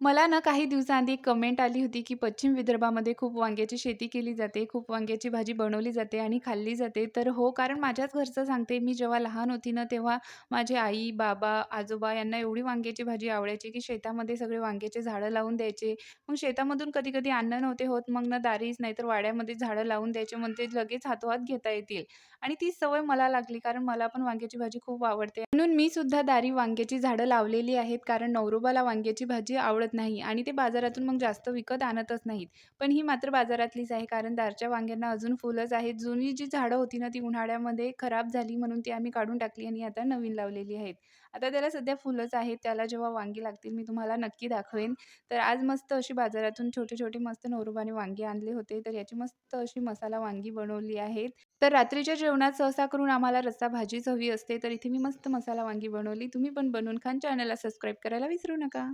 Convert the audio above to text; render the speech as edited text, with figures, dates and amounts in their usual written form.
मला ना काही दिवसाआधी एक कमेंट आली होती, की पश्चिम विदर्भामध्ये खूप वांग्याची शेती केली जाते, खूप वांग्याची भाजी बनवली जाते आणि खाल्ली जाते. तर हो, कारण माझ्याच घरचं सांगते. मी जेव्हा लहान होती ना, तेव्हा माझे आई, बाबा, आजोबा यांना एवढी वांग्याची भाजी आवडायची, की शेतामध्ये सगळे वांग्याचे झाडं लावून द्यायचे. मग शेतामधून कधी-कधी अन्न नव्हते होत, मग ना दारीच नाहीतर वाड्यामध्ये झाडं लावून द्यायचे, म्हणजे लगेच हातोहात घेता येतील. आणि ती सवय मला लागली, कारण मला पण वांग्याची भाजी खूप आवडते. म्हणून मी सुद्धा दारी वांग्याची झाडं लावलेली आहेत, कारण नवरोबाला वांग्याची भाजी आवडत नाही आणि ते बाजारातून मग जास्त विकत आणतच नाहीत. पण ही मात्र बाजारातलीच आहे, कारण दारच्या वांग्यांना अजून फुलंच आहेत. जुनी जी झाडं होती ना, ती उन्हाळ्यामध्ये खराब झाली म्हणून ती आम्ही काढून टाकली आणि आता नवीन लावलेली आहेत. आता त्याला सध्या फुलंच आहेत. त्याला जेव्हा वांगी लागतील मी तुम्हाला नक्की दाखवेन. तर आज मस्त अशी बाजारातून छोटे-छोटे मस्त नवरोबाने वांगे आणले होते, तर याची मस्त अशी मसाला वांगी बनवली आहेत. तर रात्रीच्या जेवणात सहसा करून आम्हाला रस्सा भाजीच हवी असते, तर इथे मी मस्त मसाला वांगी बनवली. तुम्ही पण बनवून खा चॅनलला सबस्क्राईब करायला विसरू नका.